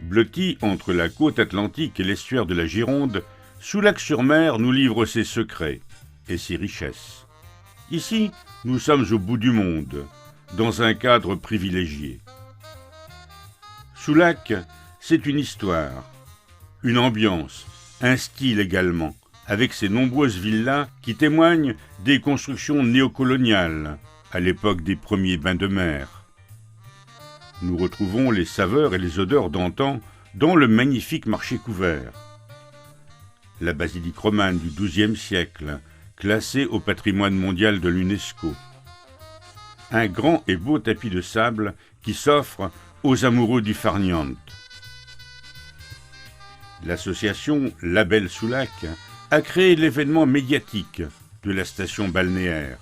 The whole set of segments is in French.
Blotti entre la côte atlantique et l'estuaire de la Gironde, Soulac-sur-Mer nous livre ses secrets et ses richesses. Ici, nous sommes au bout du monde, dans un cadre privilégié. Soulac, c'est une histoire, une ambiance, un style également, avec ses nombreuses villas qui témoignent des constructions néocoloniales, à l'époque des premiers bains de mer. Nous retrouvons les saveurs et les odeurs d'antan dans le magnifique marché couvert. La basilique romane du XIIe siècle, classée au patrimoine mondial de l'UNESCO. Un grand et beau tapis de sable qui s'offre aux amoureux du farniente. L'association Label Soulac a créé l'événement médiatique de la station balnéaire.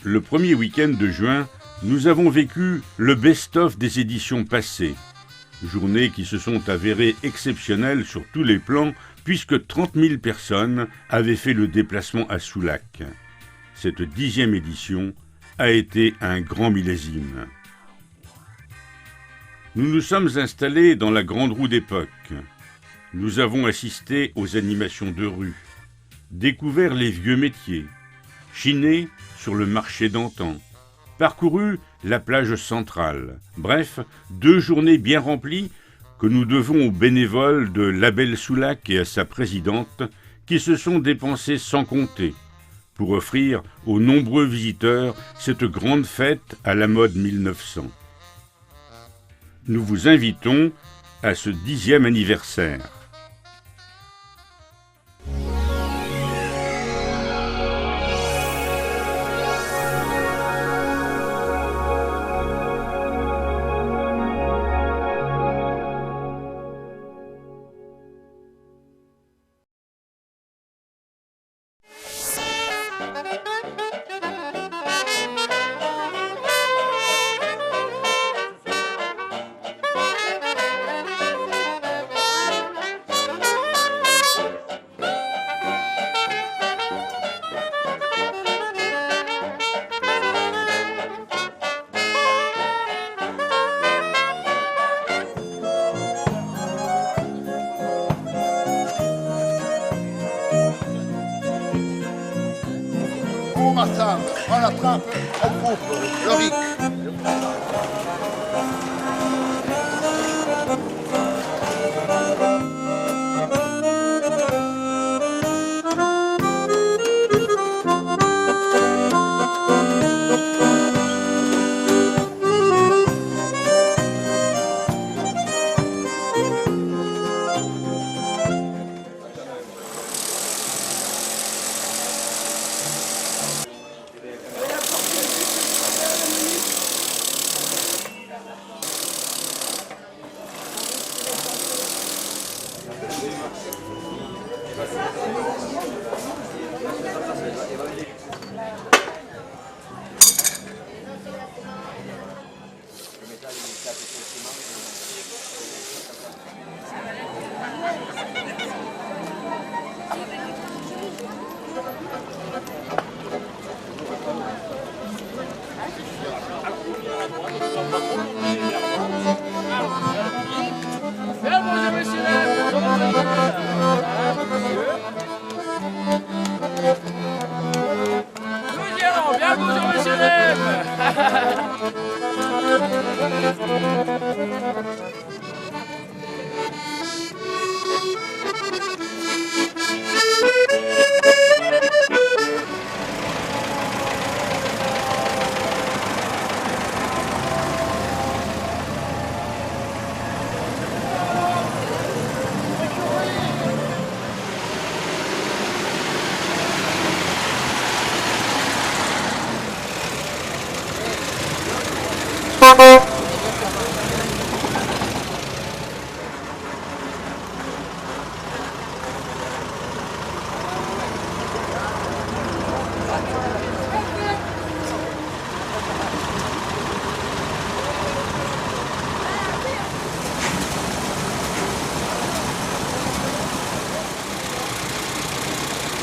Le premier week-end de juin, nous avons vécu le best-of des éditions passées. Journées qui se sont avérées exceptionnelles sur tous les plans, puisque 30 000 personnes avaient fait le déplacement à Soulac. Cette 10e édition a été un grand millésime. Nous nous sommes installés dans la grande roue d'époque. Nous avons assisté aux animations de rue, découvert les vieux métiers, chiné sur le marché d'antan, parcouru la plage centrale. Bref, 2 journées bien remplies que nous devons aux bénévoles de Label Soulac et à sa présidente qui se sont dépensés sans compter pour offrir aux nombreux visiteurs cette grande fête à la mode 1900. Nous vous invitons à ce 10e anniversaire. Martin, prends la trappe, on groupe, le ric.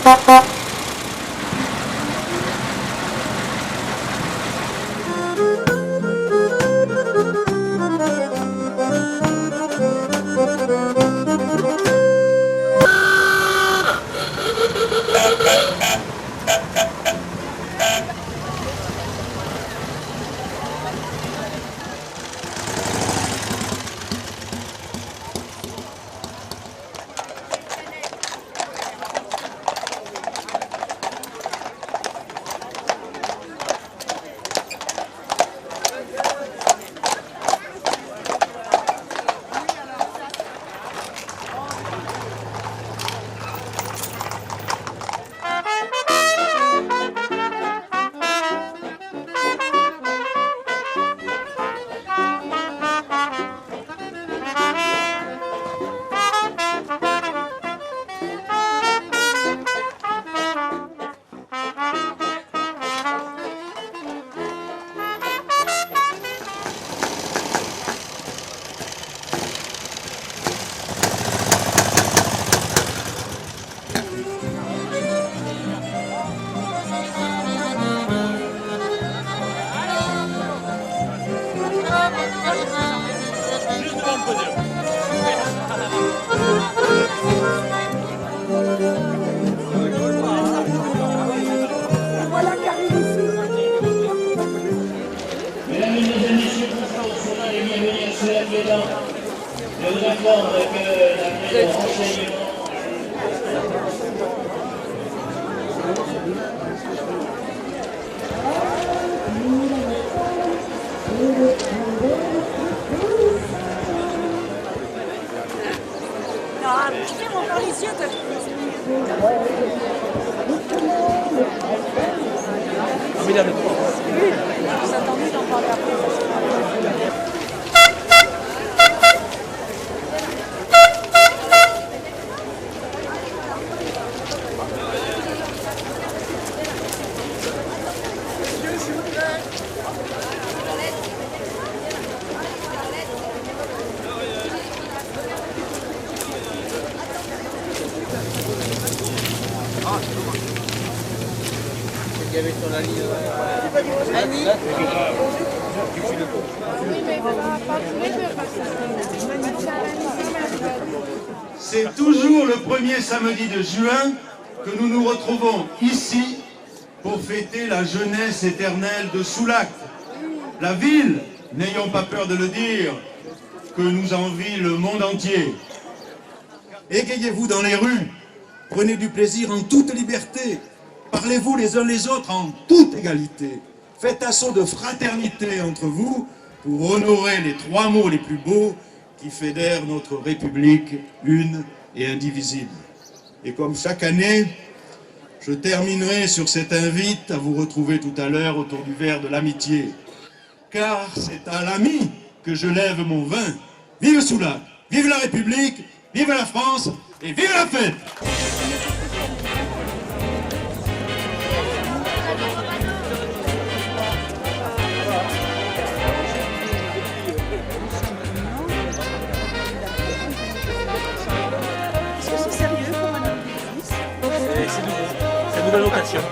Je vous informe que la maison renseignement tu fais mon encore les yeux, toi. formidable. Oui, vous attendez d'en parler après. C'est toujours le premier samedi de juin que nous nous retrouvons ici pour fêter la jeunesse éternelle de Soulac. La ville, n'ayons pas peur de le dire, que nous envie le monde entier. Égayez-vous dans les rues, prenez du plaisir en toute liberté, parlez-vous les uns les autres en toute égalité. Faites assaut de fraternité entre vous pour honorer les trois mots les plus beaux qui fédèrent notre République une et indivisible. Et comme chaque année, je terminerai sur cette invite à vous retrouver tout à l'heure autour du verre de l'amitié. Car c'est à l'ami que je lève mon vin. Vive Soulac, vive la République, vive la France et vive la fête! Est-ce que c'est sérieux pour un homme de business? C'est nouveau. C'est une nouvelle location.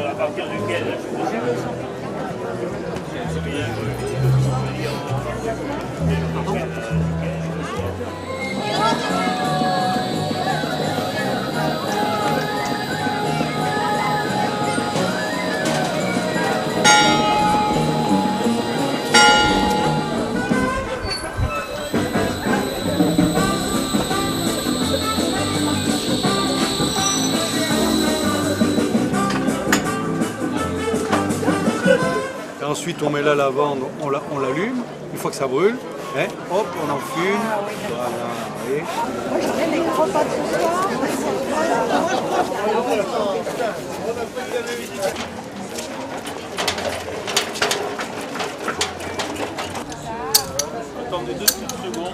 À partir duquel Ensuite, on met la lavande, on l'allume. Une fois que ça brûle, hein, hop, on en fume. Voilà, voyez. Moi, j'en ai les repas de ce soir. Attendez 2 petites secondes.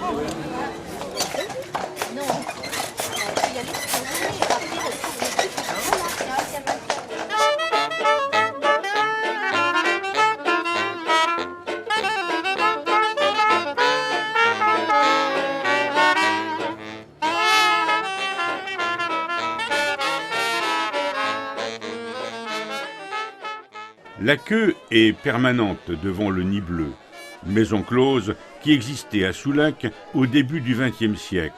La queue est permanente devant le Nid Bleu, maison close qui existait à Soulac au début du XXe siècle.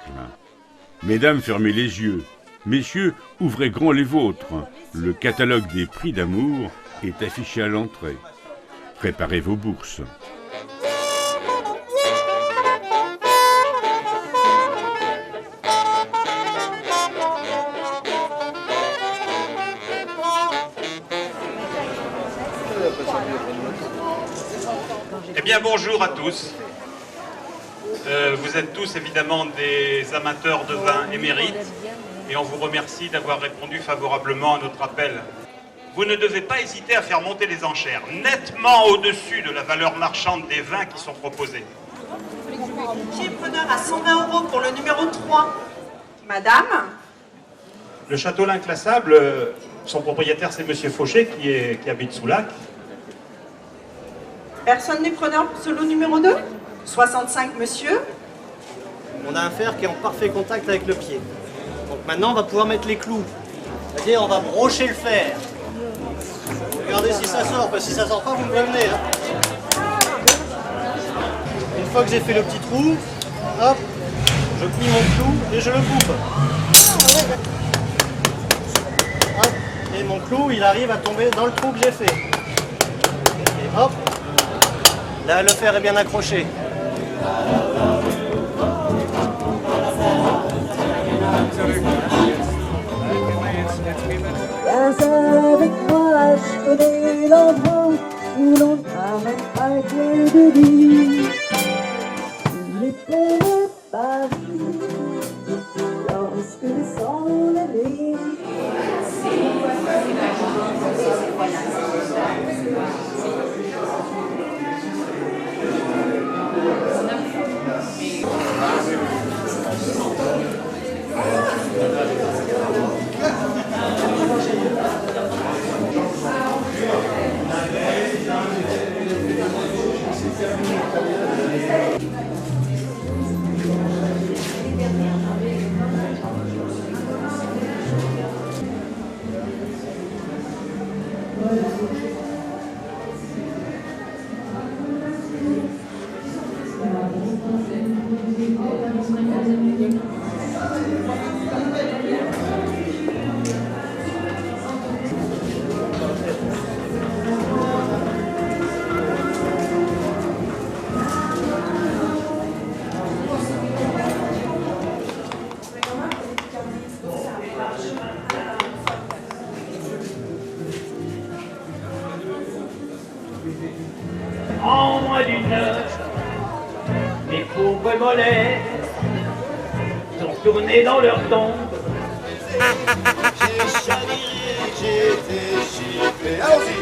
Mesdames, fermez les yeux. Messieurs, ouvrez grand les vôtres. Le catalogue des prix d'amour est affiché à l'entrée. Préparez vos bourses. Eh bien, bonjour à tous. Vous êtes tous évidemment des amateurs de vin émérites et on vous remercie d'avoir répondu favorablement à notre appel. Vous ne devez pas hésiter à faire monter les enchères, nettement au-dessus de la valeur marchande des vins qui sont proposés. Qui est preneur à 120 € pour le numéro 3? Madame? Le château l'inclassable, son propriétaire c'est Monsieur Fauché qui habite Soulac. Personne n'est preneur pour ce lot numéro 2? 65, monsieur. On a un fer qui est en parfait contact avec le pied. Donc maintenant, on va pouvoir mettre les clous. C'est-à-dire, on va brocher le fer. Regardez si ça sort, parce que si ça sort pas, vous me prévenez. Hein. Une fois que j'ai fait le petit trou, hop, je plie mon clou et je le coupe. Hop, et mon clou, il arrive à tomber dans le trou que j'ai fait. Et hop, là, le fer est bien accroché. Viens avec moi, je connais l'endroit où l'on n'arrête pas de dire. Il était de Paris, lorsque descend la nuit. En moins d'une heure, mes pauvres mollets sont tournés dans leur tombe. J'ai chaviré, j'ai été chiffré. Allons-y.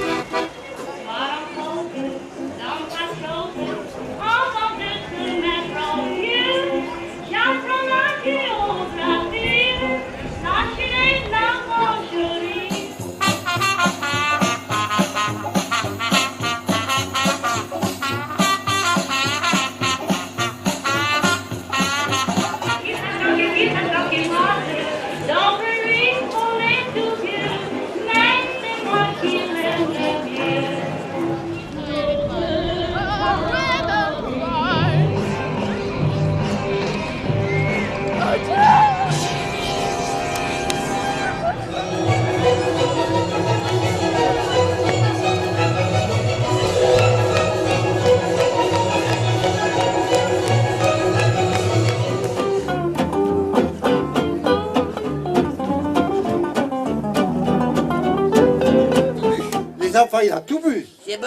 Les enfants, il a tout bu. C'est bon.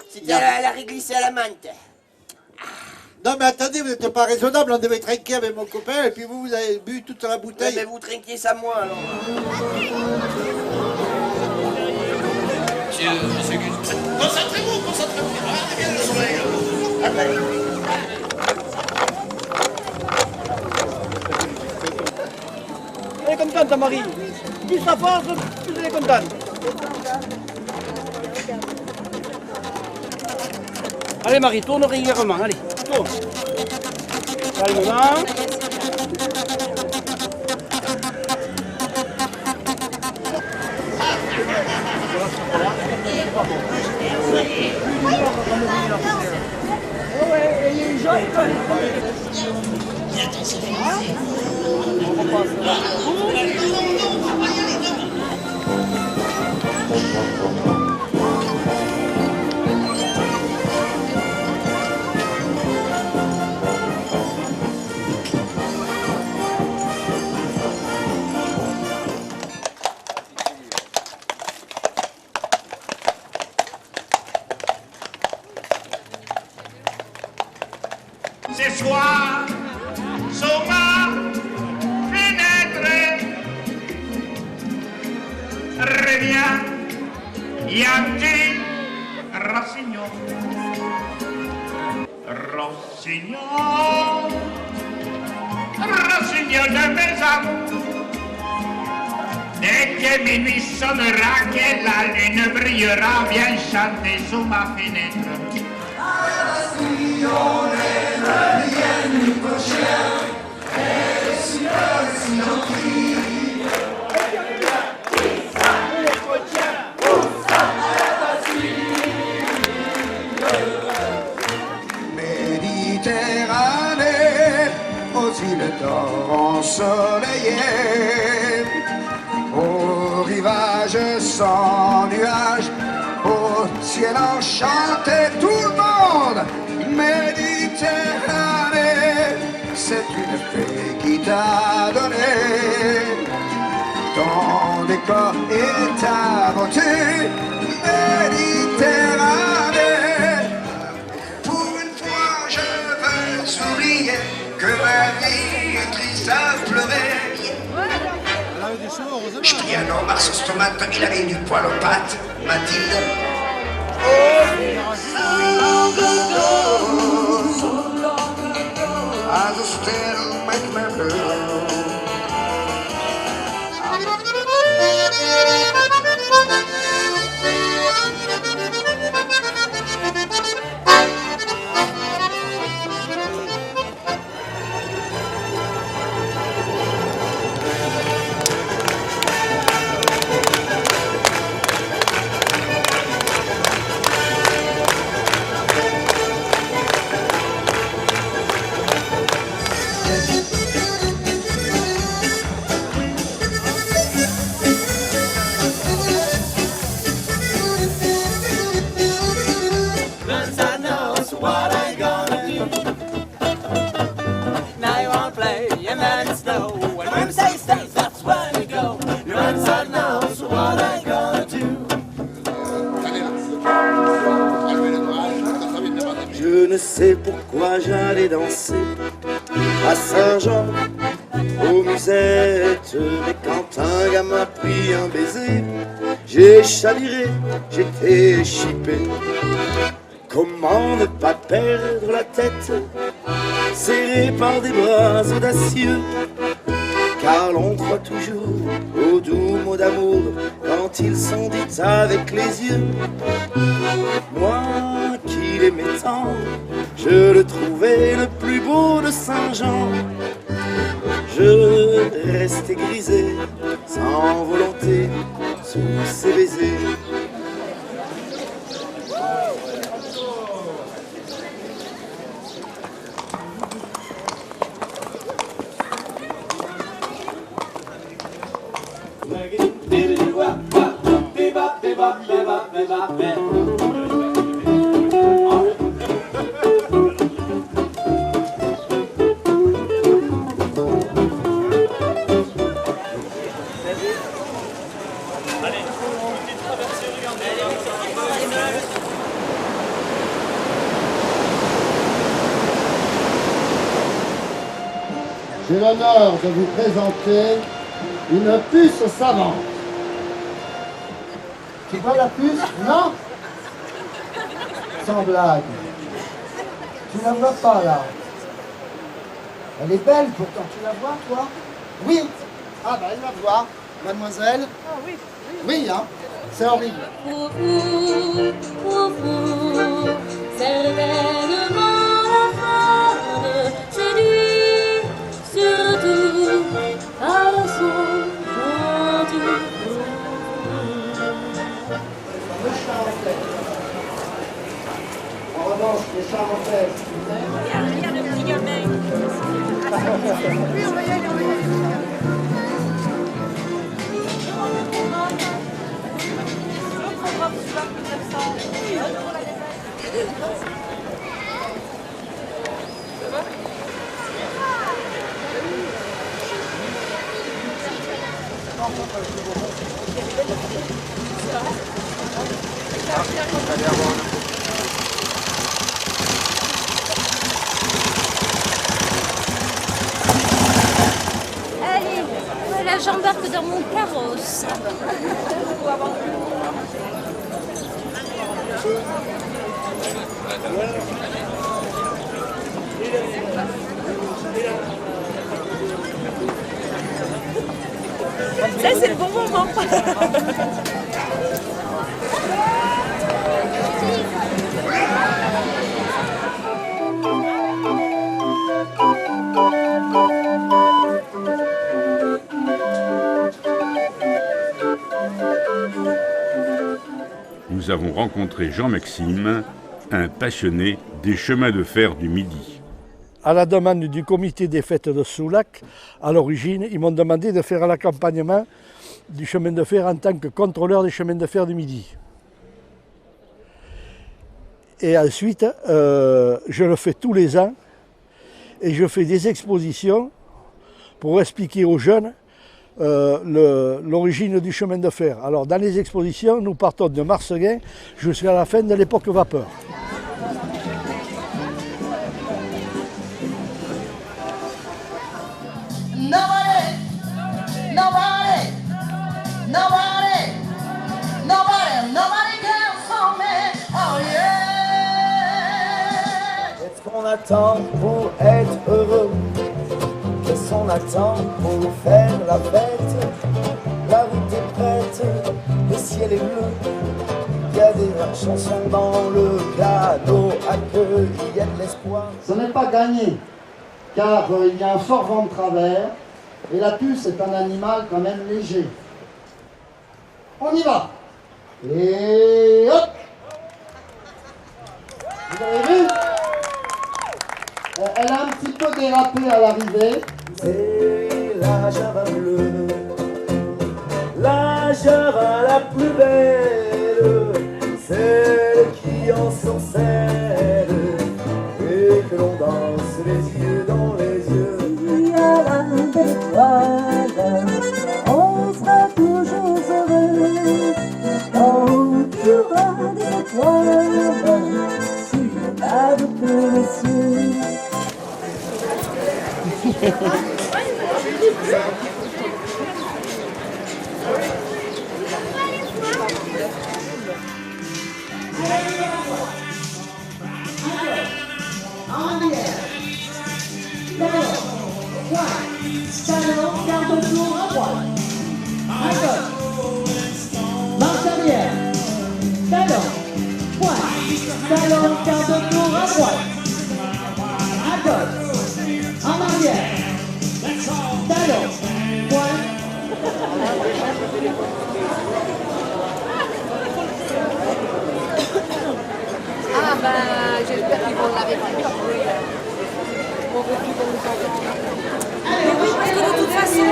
C'était à la réglisse à la menthe. Non mais attendez, vous n'êtes pas raisonnable, on devait trinquer avec mon copain et puis vous, vous avez bu toute la bouteille. Ouais, mais vous trinquiez ça moi alors. Concentrez-vous, concentrez-vous. Regardez bien le soleil. contente, ta Marie. Plus ça force, plus elle est contente. Allez Marie, tourne régulièrement, allez, tourne. Calmement. Ce soir, sur ma fenêtre, revient, y a un petit rossignol. Rossignol, rossignol de mes amours. Dès que minuit sonnera, que la lune brillera, viens chanter sous ma fenêtre. Méditerranée, aux îles d'or ensoleillées, au rivage sans nuages, au ciel enchanté, tout le monde. Méditerranée, c'est une fée qui t'a donné ton décor et ta beauté. Méditerranée, pour une fois je veux oublier que ma vie est triste à pleurer. Je pris un homme à sauce tomate, il avait du poil aux pattes, Mathilde. I just still make me blue. Je ne sais pourquoi j'allais danser à Saint-Jean, aux musettes. Mais quand un gars m'a pris un baiser, j'ai chaviré, j'étais chippé. Comment ne pas perdre la tête, serré par des bras audacieux? Car l'on croit toujours aux doux mots d'amour quand ils sont dits avec les yeux. Moi qui l'aimais tant, je le trouvais le plus beau de Saint-Jean. Je restais grisé, sans volonté, sous ses baisers. J'ai l'honneur de vous présenter une puce savante. Tu vois la puce? Non? Sans blague. Tu la vois pas là. Elle est belle pourtant, tu la vois toi? Oui, Ah bah elle va voir, mademoiselle. Ah oui. Oui, hein, c'est horrible. Certainement la femme séduit, surtout par son gentil En revanche, les charentaises. Regarde le petit gamin. Oui, on va y aller, on va y aller. Allez, voilà, j'embarque dans mon carrosse. Ça, c'est le bon moment. Nous avons rencontré Jean-Maxime, un passionné des chemins de fer du Midi. À la demande du comité des fêtes de Soulac, à l'origine, ils m'ont demandé de faire l'accompagnement du chemin de fer en tant que contrôleur des chemins de fer du Midi. Et ensuite, je le fais tous les ans et je fais des expositions pour expliquer aux jeunes l'origine du chemin de fer. Alors dans les expositions, nous partons de Marseguin jusqu'à la fin de l'époque vapeur. Nobody cares for me, oh yeah. Qu'est-ce qu'on attend pour être heureux? Qu'est-ce qu'on attend pour faire la fête? La route est prête, le ciel est bleu. Il y a des chansons dans le cadeau à queue, il y a de l'espoir. Ce n'est pas gagné, car il y a un fort vent de travers, et la puce est un animal quand même léger. On y va. Et hop! Vous avez vu? Elle a un petit peu dérapé à l'arrivée. C'est la Java bleue, la Java la plus belle, celle qui en sorcelle et que l'on danse les yeux dans les yeux. Il y a la belle étoile, on sera toujours heureux. Quand il y aura des étoiles sur la route des cieux. Talon, garde le tour à droite. À gauche. Marche arrière. Talon. Pointe. Talon, garde le tour à droite. À gauche. En arrière. Talon. Pointe. Ah ben, j'espère qu'ils vont l'arrêter. Bon, ils vont nous entendre. Oui, parce que de toute façon,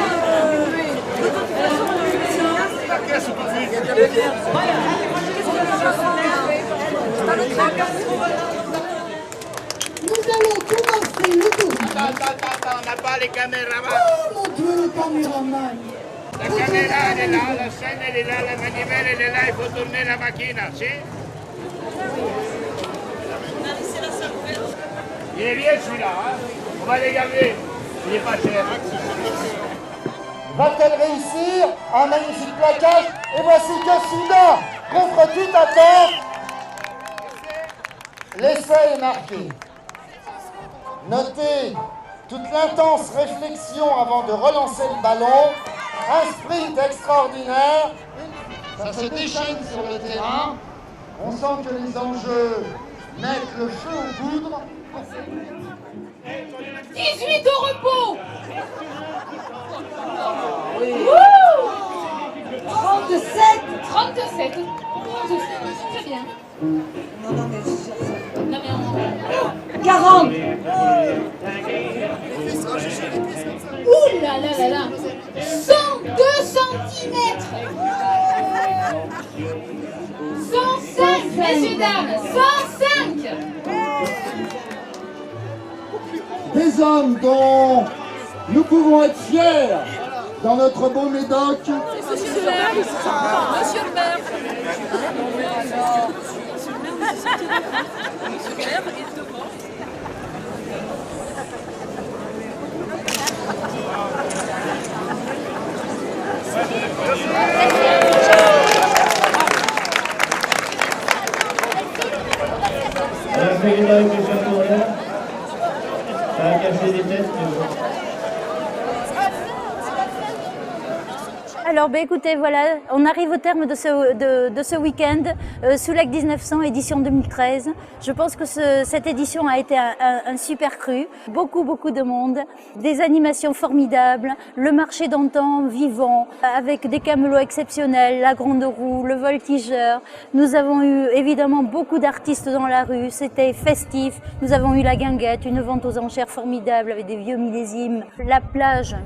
Nous allons commencer le tour. Attends, on n'a pas les caméramans. Oh mon Dieu, le caméraman. La caméra, elle est là, la scène, elle est là, la manivelle, elle est là, il faut tourner la machine, si? Il est bien celui-là, hein? On va les garder, il n'est pas cher. Va-t-elle réussir? Un magnifique plaquage. Et voici que soudain, contre toute attente, l'essai est marqué. Notez toute l'intense réflexion avant de relancer le ballon. un sprint extraordinaire. Ça se déchaîne sur le terrain. On sent que les enjeux mettent le feu aux poudres. 18 au repos. Oui. 37. 37. C'est bien. Non, mais c'est sûr ça. Non, mais 40. Ouh là là là là. 102 centimètres. 105, messieurs, dames. 105. Des hommes dont nous pouvons être fiers dans notre beau Médoc. Monsieur le maire. Monsieur le maire. Ça a cassé des têtes, Alors, écoutez, voilà, on arrive au terme de ce week-end, Soulac 1900, édition 2013. Je pense que cette édition a été un super cru. Beaucoup de monde, des animations formidables, le marché d'antan vivant, avec des camelots exceptionnels, la grande roue, le voltigeur. Nous avons eu évidemment beaucoup d'artistes dans la rue, c'était festif. Nous avons eu la guinguette, une vente aux enchères formidable avec des vieux millésimes. La plage,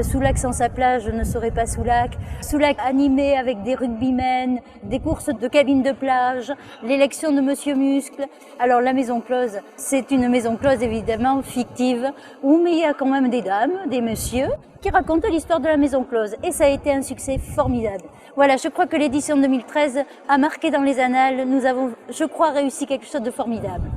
Soulac sans sa plage ne serait pas Soulac. Soulac animé avec des rugbymen, des courses de cabines de plage, l'élection de Monsieur Muscle. Alors la maison close, c'est une maison close évidemment fictive, mais il y a quand même des dames, des messieurs qui racontent l'histoire de la maison close et ça a été un succès formidable. Voilà, je crois que l'édition 2013 a marqué dans les annales, nous avons, je crois, réussi quelque chose de formidable.